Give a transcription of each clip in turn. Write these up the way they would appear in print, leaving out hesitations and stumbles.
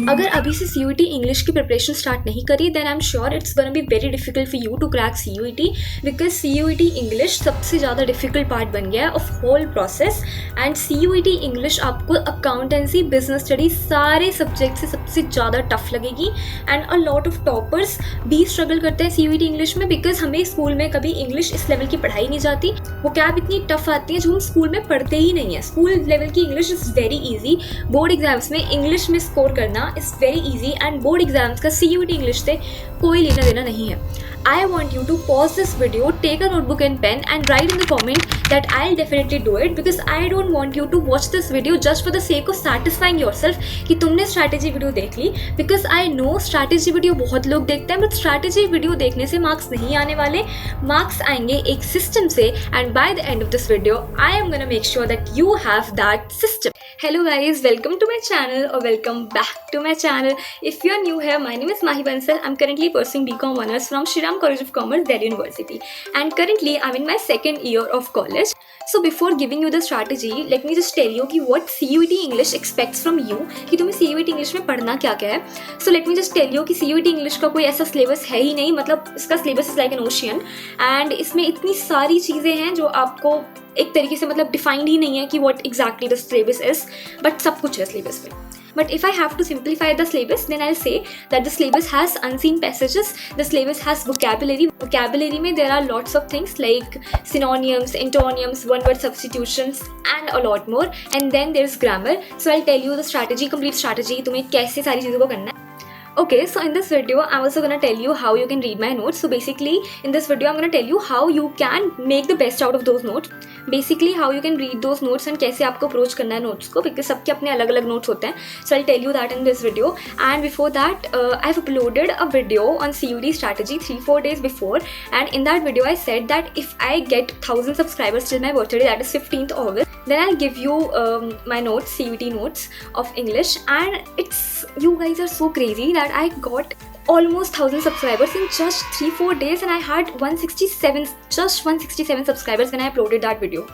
अगर अभी से CUET इंग्लिश की प्रिपरेशन स्टार्ट नहीं करी then I am sure it's gonna be very difficult for you to crack CUET, because CUET English सबसे ज़्यादा डिफिकल्ट पार्ट बन गया है of whole process. And CUET English आपको अकाउंटेंसी, बिजनेस स्टडी, सारे सब्जेक्ट से सबसे ज़्यादा टफ लगेगी। And a lot of toppers भी स्ट्रगल करते हैं CUET इंग्लिश में, बिकॉज हमें स्कूल में कभी इंग्लिश इस लेवल की पढ़ाई नहीं जाती। वो कैब इतनी टफ आती है जो हम स्कूल में पढ़ते ही नहीं है। स्कूल लेवल की English is very easy, board exams में इंग्लिश में स्कोर करना is very easy, and board exams का CUET इंग्लिश से कोई लेना देना नहीं है। I want you to pause this video, take a notebook and pen and write in the comment that I'll definitely do it, because I don't want you to watch this video just for the sake of satisfying yourself कि तुमने strategy video देख ली, because I know strategy video बहुत लोग देखते हैं, but strategy video देखने से marks नहीं आने वाले, marks आएंगे एक system से, and by the end of this video I am gonna make sure that you have that system. Hello guys, welcome to my channel or welcome back to my channel. If you are new here, my name is Mahi Bansal. I'm currently pursuing BCom Honors from Shriram College of Commerce, Delhi University, and currently I'm in my second year of college. So before giving you the strategy, let me just tell you कि what CUET English expects from you, कि तुम्हें CUET English में पढ़ना क्या क्या है. So let me just tell you कि CUET English का कोई ऐसा सिलेबस है ही नहीं, मतलब इसका syllabus is like an ocean, and इसमें इतनी सारी चीज़ें हैं जो आपको एक तरीके से मतलब डिफाइंड ही नहीं है कि what exactly the syllabus is, but सब कुछ है सिलेबस में. But if I have to simplify the syllabus, then I'll say that the syllabus has unseen passages, the syllabus has vocabulary. Vocabulary में there are lots of things like synonyms, antonyms, one-word substitutions, and a lot more. And then there's grammar. So I'll tell you the strategy, complete strategy, तुम्हें कैसे सारी चीज़ों को करना है. Okay, so in this video, I'm also gonna tell you how you can read my notes. So basically, in this video, I'm gonna tell you how you can make the best out of those notes. Basically, how you can read those notes and कैसे आपको approach करना है notes को, because सबके अपने अलग अलग notes होते हैं. So I'll tell you that in this video. And before that, I've uploaded a video on CUET strategy 3-4 days before. And in that video, I said that if I get 1000 subscribers till my birthday, that is 15th August, then I'll give you my notes, CUET notes of English. And you guys are so crazy that I got almost 1000 subscribers in just 3-4 days, and I had 167 subscribers when I uploaded that video.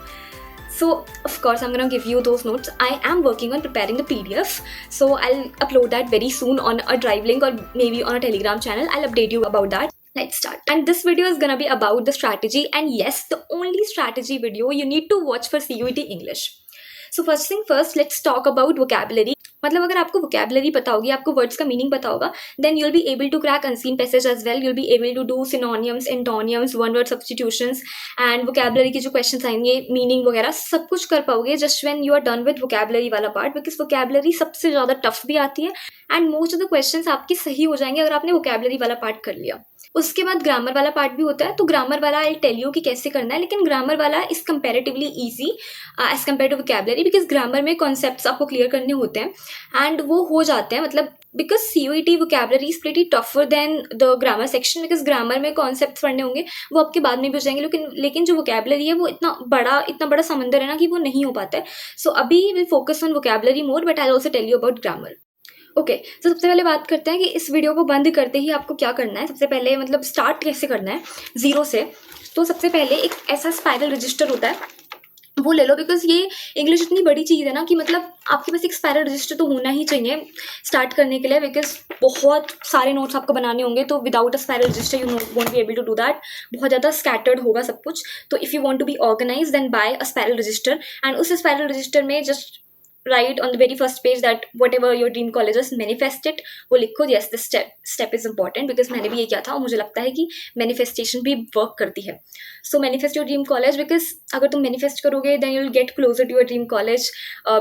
So of course I'm gonna give you those notes. I am working on preparing the PDF, so I'll upload that very soon on a Drive link or maybe on a Telegram channel. I'll update you about that. Let's start. And this video is gonna be about the strategy, and yes, the only strategy video you need to watch for CUET English. So first thing first, let's talk about vocabulary. मतलब अगर आपको vocabulary पता होगी, आपको words का meaning पता होगा, then you'll be able to crack unseen passage as well. You'll be able to do synonyms, antonyms, one-word substitutions, and vocabulary के जो questions आएंगे, meaning वगैरह सब कुछ कर पाओगे just when you are done with vocabulary वाला part, because vocabulary सबसे ज़्यादा tough भी आती है, and most of the questions आपके सही हो जाएंगे अगर आपने vocabulary वाला part कर लिया. उसके बाद ग्रामर वाला पार्ट भी होता है, तो ग्रामर वाला आई टेल यू कि कैसे करना है, लेकिन ग्रामर वाला is comparatively easy as compare to vocabulary, because grammar में कॉन्सेप्ट्स आपको क्लियर करने होते हैं एंड वो हो जाते हैं, मतलब because CUET vocabulary is pretty tougher than the grammar section, because grammar में कॉन्सेप्ट्स पढ़ने होंगे वो आपके बाद में भी हो जाएंगे, लेकिन जो वोकैबुलरी है वो इतना बड़ा समंदर है ना कि वो नहीं हो पाता है. सो अभी will focus on vocabulary more, but I also tell you about grammar. Okay, तो सबसे पहले बात करते हैं कि इस वीडियो को बंद करते ही आपको क्या करना है. सबसे पहले मतलब स्टार्ट कैसे करना है जीरो से. तो सबसे पहले एक ऐसा स्पाइरल रजिस्टर होता है, वो ले लो, बिकॉज ये इंग्लिश इतनी बड़ी चीज़ है ना कि मतलब आपके पास एक स्पाइरल रजिस्टर तो होना ही चाहिए स्टार्ट करने के लिए, बिकॉज बहुत सारे नोट्स आपको बनाने होंगे. तो without a spiral register you won't be able to do that. बहुत ज़्यादा स्कैटर्ड होगा सब कुछ. तो if you want to be organise then buy a spiral register, and उस स्पाइरल रजिस्टर में just write on the very first page that whatever your dream college is, manifest it. वो लिखो. yes, this step is important because मैंने भी ये किया था और मुझे लगता है कि manifestation भी work करती है. So manifest your dream college, because अगर तुम manifest करोगे then you'll get closer to your dream college,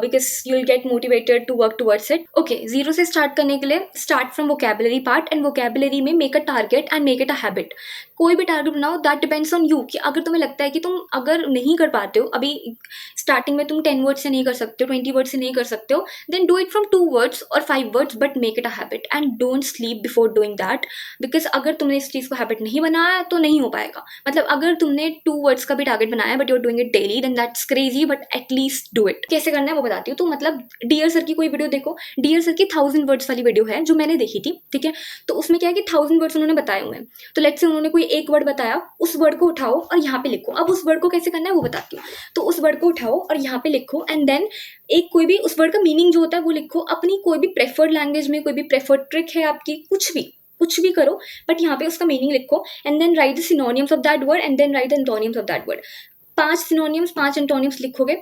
because you'll get motivated to work towards it. Okay, zero से start करने के लिए start from vocabulary part, and vocabulary में make a target and make it a habit. कोई भी target बनाओ, that depends on you, कि अगर तुम्हें लगता है कि तुम अगर नहीं कर पाते हो, अभी स्टार्टिंग में तुम 10 वर्ड से नहीं कर सकते हो, 20 वर्ड से नहीं कर सकते हो, then do it from 2 words और 5 words, but make it a habit and don't sleep before doing that, because अगर तुमने इस चीज़ को हैबिट नहीं बनाया तो नहीं हो पाएगा. मतलब अगर तुमने 2 वर्ड्स का भी टारगेट बनाया but you are doing it daily, then that's crazy, but at least do it. कैसे करना है वो बताती हूँ. तो मतलब डियर सर की कोई वीडियो देखो, डियर सर की 1000 वर्ड्स वाली वीडियो है जो मैंने देखी थी, ठीक है. तो उसमें क्या है कि 1000 वर्ड्स उन्होंने बताए हुए हैं. तो लेट्स से उन्होंने कोई एक वर्ड बताया, उस वर्ड को उठाओ और यहाँ पे लिखो. अब उस वर्ड को कैसे करना है वो बताती हूँ. तो उस वर्ड को उठाओ और यहाँ पे लिखो, एंड देन एक कोई भी उस वर्ड का मीनिंग जो होता है वो लिखो, अपनी कोई भी प्रेफर्ड लैंग्वेज में, कोई भी प्रेफर्ड ट्रिक है आपकी, कुछ भी करो, बट यहाँ पे उसका मीनिंग लिखो and then write the synonyms of that word and then write the antonyms of that word. 5 synonyms 5 antonyms लिखोगे,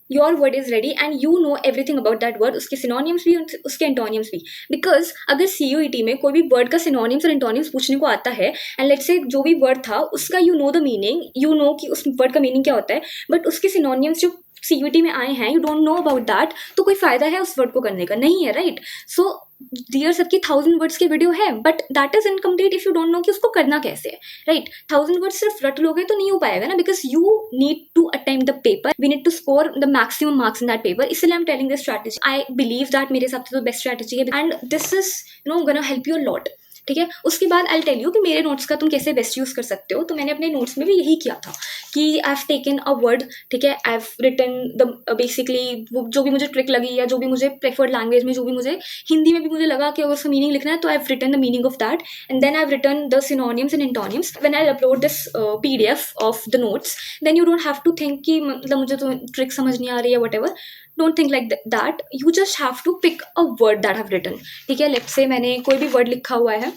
your word is ready and you know everything about that word, उसके synonyms भी उसके antonyms भी. Because अगर CUET में कोई भी word का सिनोनिम्स और एंटोनिम्स पूछने को आता है एंड लेट्स से जो भी वर्ड था उसका you know the meaning, you know कि उस वर्ड का मीनिंग क्या होता है, बट उसके सिनोनिम्स जो CUET में आए हैं you don't know about that, तो कोई फायदा है उस वर्ड को करने का? नहीं है, राइट? सो डियर सर की 1000 वर्ड्स की वीडियो है, but that is incomplete if you don't know कि उसको करना कैसे है, राइट? 1000 वर्ड्स सिर्फ रट लोगे तो नहीं हो पाएगा ना, because you need to attempt the paper, we need to score the maximum marks in that paper. इसलिए I am telling this strategy. I believe that मेरे हिसाब से तो बेस्ट स्ट्रैटेजी है and this is gonna help you a lot. ठीक है, उसके बाद आई टेल यू कि मेरे नोट्स का तुम कैसे बेस्ट यूज़ कर सकते हो. तो मैंने अपने नोट्स में भी यही किया था कि I have taken a word, ठीक है, I have written the basically जो भी मुझे ट्रिक लगी या जो भी मुझे प्रेफर्ड लैंग्वेज में, जो भी मुझे हिंदी में भी मुझे लगा कि अगर उसका मीनिंग लिखना है तो I have written the meaning of that and then I have written the synonyms and antonyms. When I upload this PDF of the notes then you don't have to think कि मतलब मुझे तो trick समझ नहीं आ रही है, what ever. Don't think like that. You just have to pick a word that I've written. ठीक है, let's say मैंने कोई भी word लिखा हुआ है.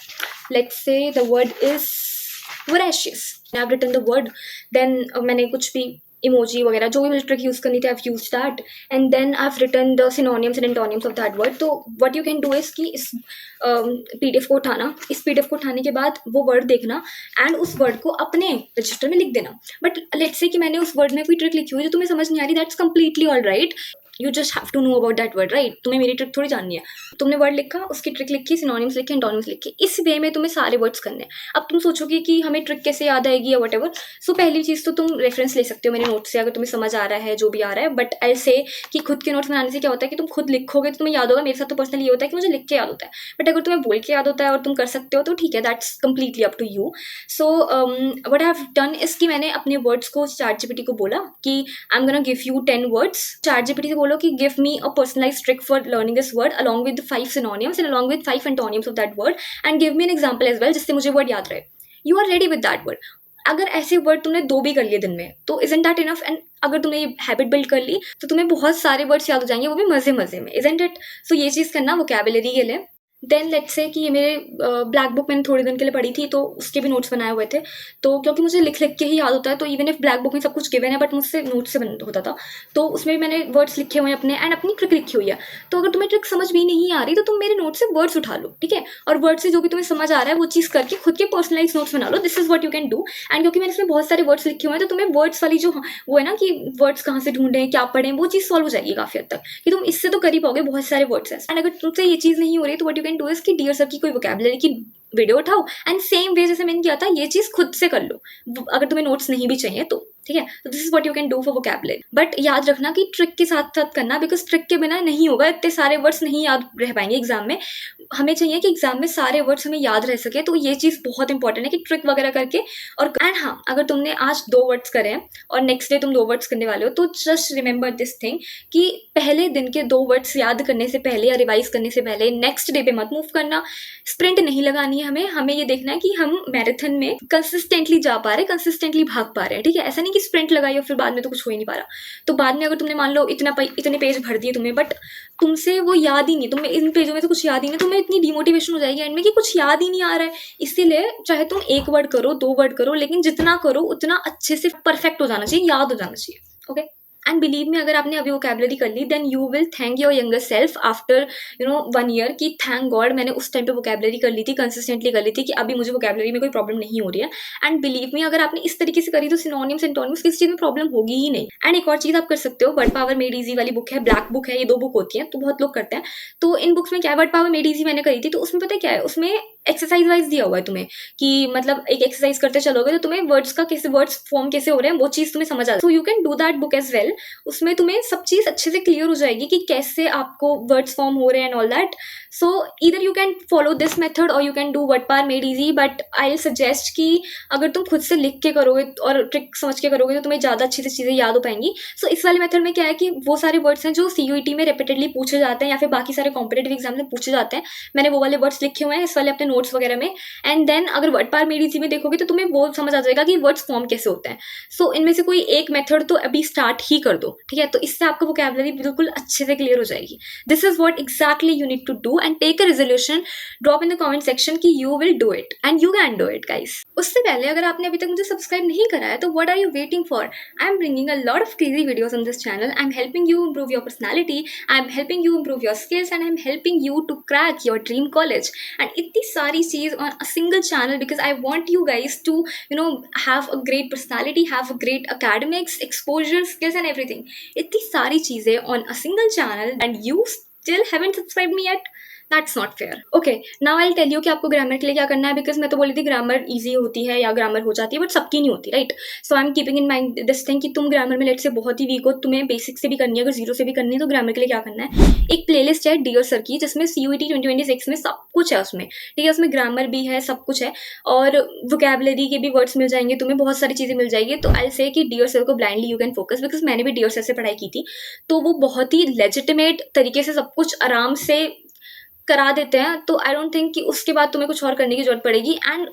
Let's say the word is voracious. I've written the word. Then मैंने कुछ भी इमोजी वगैरह जो भी मुझे ट्रिक यूज़ करनी थी I've used that and then I've written the synonyms and antonyms of that word. तो what you can do is कि इस PDF को उठाना, इस PDF को उठाने के बाद वो वर्ड देखना एंड उस वर्ड को अपने रजिस्टर में लिख देना. बट लेट्स से कि मैंने उस वर्ड में कोई ट्रिक लिखी हुई जो तुम्हें समझ नहीं आ रही, that's completely all right. You just have to know about that word, right? तुम्हें मेरी ट्रिक थोड़ी जाननी है. तुमने वर्ड लिखा, उसकी ट्रिक लिखी, सिनोनिम्स लिखे, एंटोनिम्स लिखे, इस वे में तुम्हें सारे वर्ड्स करने हैं. अब तुम सोचोगे कि हमें ट्रिक कैसे याद आएगी या वट एवर. सो पहली चीज़ तो तुम रेफरेंस ले सकते हो मेरे नोट्स से अगर तुम्हें समझ आ रहा है जो भी आ रहा है. बट आई से कि खुद के नोट्स बनाने से क्या होता है कि तुम खुद लिखोगे तो तुम्हें याद होगा. मेरे साथ तो पर्सनली ये होता है कि मुझे लिख के याद होता है, बट अगर तुम्हें बोल के याद होता है और तुम कर सकते हो तो ठीक है, that's completely up to you. So what I have done is कि मैंने अपने वर्ड्स को ChatGPT को बोला कि I am gonna give you 10 words. ChatGPT से बोलो कि give me a personalized trick for learning this word along with the 5 synonyms and along with 5 antonyms of that word and give me an example as well जिससे मुझे word याद रहे. You are ready with that word. अगर ऐसे word तुमने 2 भी कर लिए दिन में तो isn't that enough? एंड अगर तुमने ये हैबिट बिल्ड कर ली तो तुम्हें बहुत सारे वर्ड्स याद हो जाएंगे, वो भी मजे मजे में, isn't it? सो ये चीज़ करना वोकैबुलरी के लिए. देन लेट्स से कि ये मेरे ब्लैक बुक मैंने थोड़े दिन के लिए पढ़ी थी तो उसके भी नोट्स बनाए हुए थे. तो क्योंकि मुझे लिख लिख के ही याद होता है तो इवन इफ ब्लैक बुक में सब कुछ गिवन है बट मुझसे नोट से बन होता था तो उसमें भी मैंने वर्ड्स लिखे हुए हैं अपने एंड अपनी ट्रिक लिखी हुई है. तो अगर तुम्हें ट्रिक समझ भी नहीं आ रही तो तुम मेरे नोट से वर्ड्स उठा लो, ठीक है, और वर्ड से जो भी तुम्हें समझ आ रहा है वो चीज़ करके खुद के पर्सनलाइज नोट्स बना लो. This is what you can do. And क्योंकि मैंने इसमें बहुत सारे वर्ड्स लिखे हुए हैं तो तुम्हें वर्ड्स वाली जो वो है ना कि वर्ड्स कहाँ से ढूंढें, क्या पढ़ें, वो चीज़ सॉल्व हो जाएगी काफ़ी हद तक कि तुम इससे तो कर ही पाओगे. बहुत सारे वर्ड्स हैं एंड अगर तुमसे ये चीज़ नहीं हो रही तो what you can do is कि डियर सर की कोई वोकैबुलरी की वीडियो उठाओ एंड सेम वे जैसे मैंने किया था ये चीज़ खुद से कर लो अगर तुम्हें नोट्स नहीं भी चाहिए तो, ठीक है. तो this is what you can do for vocabulary. But याद रखना कि ट्रिक के साथ साथ करना, बिकॉज ट्रिक के बिना नहीं होगा, इतने सारे वर्ड्स नहीं याद रह पाएंगे एग्जाम में. हमें चाहिए कि एग्जाम में सारे वर्ड्स हमें याद रह सके, तो ये चीज़ बहुत इंपॉर्टेंट है कि ट्रिक वगैरह करके. और एंड हाँ, अगर तुमने आज 2 वर्ड्स करे हैं और नेक्स्ट डे तुम 2 वर्ड्स करने वाले हो तो जस्ट रिमेंबर दिस थिंग कि पहले दिन के 2 वर्ड्स याद करने से पहले या रिवाइज करने से पहले नेक्स्ट डे पे मत मूव करना. स्प्रिंट नहीं लगानी है हमें ये देखना है कि हम मैराथन में कंसिस्टेंटली जा पा रहे हैं, कंसिस्टेंटली भाग पा रहे हैं, ठीक है. ऐसा नहीं कि स्प्रिंट लगाई और फिर बाद में तो कुछ हो ही नहीं पा रहा. तो बाद में अगर तुमने मान लो इतने पेज भर दिए तुम्हें बट तुमसे वो याद ही नहीं, तुम्हें इन पेजों में तो कुछ याद ही नहीं, तुम्हें इतनी डिमोटिवेशन हो जाएगी एंड में कि कुछ याद ही नहीं आ रहा है. इसीलिए चाहे तुम 1 वर्ड करो 2 वर्ड करो, लेकिन जितना करो उतना अच्छे से परफेक्ट हो जाना चाहिए, याद हो जाना चाहिए. ओके. एंड बिलीव मी, अगर आपने अभी वोकैबुलरी कर ली then you will thank your younger self after 1 year कि थैंक गॉड मैंने उस टाइम पे वोकैबुलरी कर ली थी, कंसिस्टेंटली कर ली थी कि अभी मुझे वोकैबुलरी में कोई प्रॉब्लम नहीं हो रही है. एंड बिलीव मी, अगर आपने इस तरीके से करी तो सिनोनिम्स एंटोनिम्स किसी चीज़ में प्रॉब्लम होगी ही नहीं. एंड एक और चीज़ आप कर सकते हो, वर्ड पावर मेड ईजी वाली बुक है, ब्लैक बुक है, ये 2 बुक होती हैं तो बहुत लोग करते हैं. तो इन बुक्स में क्या है, वर्ड पावर मेड ईजी मैंने करी थी तो उसमें पता है क्या है, उसमें एक्सरसाइज वाइज दिया हुआ है तुम्हें कि मतलब एक एक्सरसाइज करते चलोगे तो तुम्हें वर्ड्स का कैसे वर्ड्स फॉर्म कैसे हो रहे हैं वो चीज़ तुम्हें समझ आ जाए. So you can do that book as well. उसमें तुम्हें सब चीज़ अच्छे से क्लियर हो जाएगी कि कैसे आपको वर्ड्स फॉर्म हो रहे हैं and all that. So either you can follow this method or you can do word power made easy. But I will suggest कि अगर तुम खुद से लिख के करोगे और ट्रिक समझ के करोगे तो तुम्हें ज़्यादा अच्छी से चीज़ें याद हो पाएंगी. सो इस वाले मेथड में क्या है कि वो सारे वर्ड्स हैं जो CUET में रिपीटेडली पूछे जाते हैं या फिर बाकी सारे कॉम्पिटेटिव एग्जाम में पूछे जाते हैं, मैंने वो वाले वर्ड्स लिखे हुए हैं, इस वाले अपने नोट्स वगैरह में, एंड देन अगर वर्ड पार मेड इजी में देखोगे तो तुम्हें वो समझ आ जाएगा कि वर्ड्स फॉर्म कैसे होते हैं. सो इनमें से कोई एक मेथड तो अभी स्टार्ट ही कर दो, ठीक है. तो इससे आपका वोकैबुलरी बिल्कुल अच्छे से क्लियर हो जाएगी. This is what exactly you need to do, and take a resolution, drop in the comment section कि you will do it and you can do it guys. उससे पहले अगर आपने अभी तक मुझे सब्सक्राइब नहीं करा है तो what are you waiting for? I am bringing a lot of crazy videos on this channel. I am helping you improve your personality, I am helping you improve your skills, and I am helping you to crack your dream college. And इतनी सारी चीज on a single channel because I want you guys to have a great personality, have a great academics, exposure, skills and everything. इतनी सारी चीजें on a single channel and you still haven't subscribed me yet. That's not fair. Okay, now I'll tell you कि आपको grammar के लिए क्या करना है, बिकॉज मैं तो बोली थी ग्रामर ईजी होती है या ग्रामर हो जाती है, बट सबकी नहीं होती, right. So I am keeping in mind this thing कि तुम ग्रामर में लेट से बहुत ही वीक हो, तुम्हें बेसिक से भी करनी है, अगर जीरो से भी करनी है, तो ग्रामर के लिए क्या करना है, एक प्लेलिस्ट है डियर सर की जिसमें CUET 2026 में सब कुछ है उसमें, ठीक है. उसमें ग्रामर भी है, सब कुछ है, और वोकैबुलरी के भी वर्ड्स मिल जाएंगे तुम्हें, बहुत सारी चीज़ें मिल जाएगी. तो आई से कि डियर सर को blindly you can focus, because मैंने भी डियर सर से पढ़ाई की थी, तो वो बहुत ही लेजिटिमेट तरीके से सब कुछ आराम से करा देते हैं. तो आई डोंट थिंक कि उसके बाद तुम्हें कुछ और करने की जरूरत पड़ेगी. And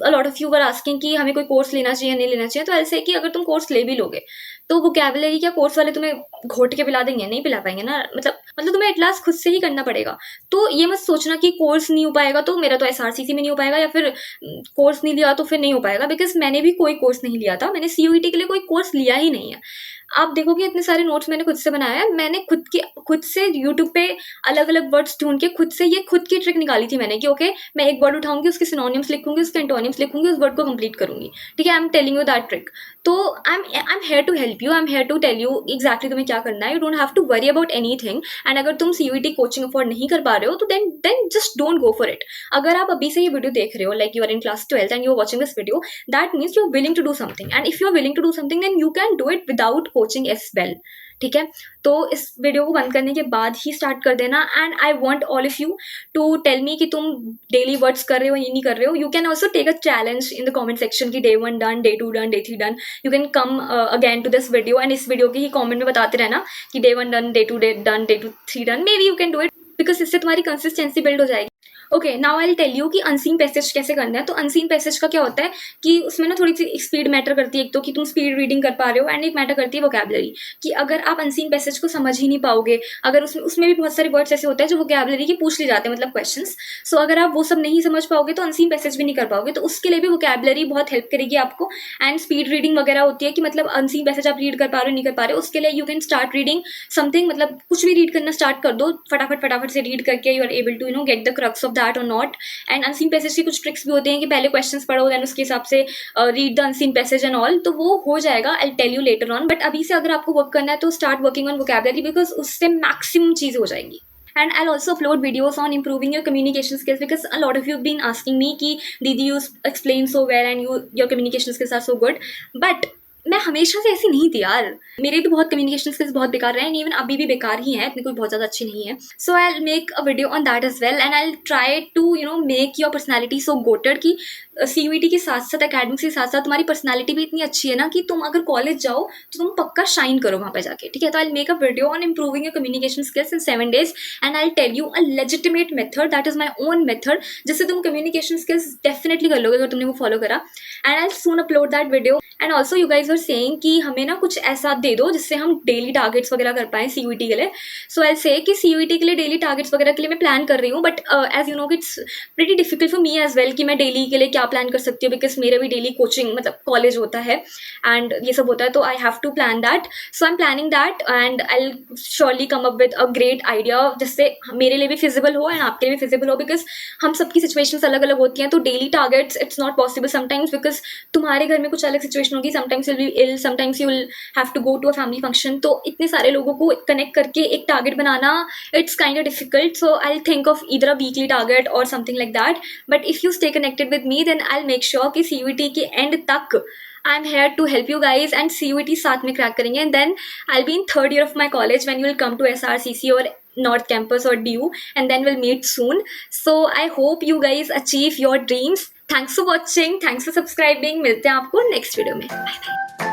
a lot of you were asking कि हमें कोई कोर्स लेना चाहिए नहीं लेना चाहिए. तो ऐसे कि अगर तुम कोर्स ले भी लोगे तो वोकैबुलरी क्या कोर्स वाले तुम्हें घोट के पिला देंगे? नहीं पिला पाएंगे ना. मतलब तुम्हें एट लास्ट खुद से ही करना पड़ेगा. तो ये मत सोचना कि कोर्स नहीं हो पाएगा तो मेरा तो SRCC में नहीं हो पाएगा, या फिर कोर्स नहीं लिया तो फिर नहीं हो पाएगा, बिकॉज मैंने भी कोई कोर्स नहीं लिया था. मैंने CUET के लिए कोई कोर्स लिया ही नहीं है. आप देखोगे इतने सारे नोट्स मैंने खुद से बनाया है. मैंने खुद से यूट्यूब पे अलग अलग वर्ड्स ढूंढ के खुद से ये खुद की ट्रिक निकाली थी मैंने कि ओके मैं एक वर्ड उठाऊंगी, उसके सिनोनिम्स लिखूंगी, उसके एंटोनिम्स लिखूंगी, उस वर्ड को कंप्लीट करूंगी, ठीक है. I am telling you that trick. तो I am here to help you, I am here to tell you exactly तुम्हें क्या करना है. You don't have to worry about anything. And अगर तुम CUET कोचिंग अफोर्ड नहीं कर पा रहे हो तो then just don't go for it. अगर आप अभी से ये वीडियो देख रहे हो, like you are in class 12th and you are watching this video, that means you are willing to do something. And if you are willing to do something then you can do it without coaching as well, ठीक है. तो इस video को बंद करने के बाद ही start कर देना. And I want all of you to tell me कि तुम डेली वर्ड्स कर रहे हो या नहीं कर रहे हो. You can also take a challenge in the comment section की Day 1 done, Day 2 done, Day 3 done. You can come again to this video and इस वीडियो के ही कॉमेंट में बताते रहना कि Day 1 done, Day 2 done, Day 2 3 done. Maybe you can do it because इससे तुम्हारी कंसिस्टेंसी बिल्ड हो जाएगी. Okay, now I will tell you कि अनसीन पैसेज कैसे करना है. तो अनसीन पैसेज का क्या होता है कि उसमें ना थोड़ी सी स्पीड मैटर करती है. एक तो कि तुम स्पीड रीडिंग कर पा रहे हो, एंड एक मैटर करती है वोकैबुलरी कि अगर आप अनसीन पैसेज को समझ ही नहीं पाओगे, अगर उसमें भी बहुत सारे वर्ड्स ऐसे होते हैं जो वोकैबुलरी की पूछ ली जाते हैं, मतलब क्वेश्चंस. सो अगर आप वो सब नहीं समझ पाओगे तो अनसीन पैसेज भी नहीं कर पाओगे. तो उसके लिए भी वोकैबुलरी बहुत हेल्प करेगी आपको. एंड स्पीड रीडिंग वगैरह होती है कि मतलब अनसीन पैसेज आप रीड कर पा रहे हो नहीं कर पा रहे हो, उसके लिए you can start reading something. मतलब कुछ भी रीड करना स्टार्ट कर दो फटाफट से रीड करके, you are able to get the crux of that और नॉट. एंड अनसीन पैसेज की कुछ ट्रिक्स भी होते हैं कि पहले क्वेश्चंस पढ़ो, देन उसके हिसाब से read the unseen passage and all. तो वो हो जाएगा, I tell you later on. But अभी से अगर आपको वर्क करना है तो start working on vocabulary, because उससे मैक्सिमम चीज़ हो जाएंगी. And I'll also upload videos on improving your communication skills because a lot of you have been asking me कि दीदी you explain so well and your communication skills are so good. But मैं हमेशा से ऐसी नहीं थी यार. मेरे तो बहुत कम्युनिकेशन स्किल्स बहुत बेकार रहे हैं, इवन अभी भी बेकार ही हैं, इतनी कोई बहुत ज़्यादा अच्छी नहीं है. So I will make a video on that as well, and I will try to make your personality so goated कि CUET के साथ साथ अकेडमिक्स के साथ साथ तुम्हारी पर्सनैलिटी भी इतनी अच्छी है ना कि तुम अगर कॉलेज जाओ तो तुम पक्का शाइन करो वहाँ पे जाके, ठीक है. तो I will make a video on improving your communication skills in 7 days, and I will tell you a legitimate method, that is my own method, जिससे तुम कम्युनिकेशन स्किल्स डेफिनेटली कर लोगे अगर तुमने वो फॉलो करा. And I will soon upload that video. And also you guys are saying कि हमें ना कुछ ऐसा दे दो जिससे हम डेली टारगेट्स वगैरह कर पाएँ CUET के लिए. सो आई से कि CUET के लिए डेली टारगेट्स वगैरह के लिए मैं प्लान कर रही हूँ, but as you know it's pretty difficult for me as well कि मैं डेली के लिए क्या प्लान कर सकती हूँ, बिकॉज मेरा भी डेली कोचिंग मतलब कॉलेज होता है एंड ये सब होता है. तो I have to plan that. So I am planning that and I will surely come up with a great idea जिससे मेरे लिए भी फिजिबल हो एंड आपके लिए भी फिजिबल हो, बिकॉज हम सबकी सिचुएशंस अलग अलग होती हैं. तो daily targets it's not possible sometimes, because तुम्हारे घर में कुछ अलग सिचुएशन होगी. Sometimes you will be ill, sometimes you will have to go to a family function. तो इतने सारे लोगों को कनेक्ट करके एक टारगेट बनाना it's kind of difficult. So I will think of either a weekly target or something like that. But if you stay connected with me then I will make sure कि CUET के end तक I am here to help you guys and CUET साथ में crack करेंगे. And then I will be in 3rd year of my college when you will come to SRCC और North Campus or DU, and then we'll meet soon. So I hope you guys achieve your dreams. Thanks for watching. Thanks for subscribing. मिलते हैं आपको next video में. Bye bye.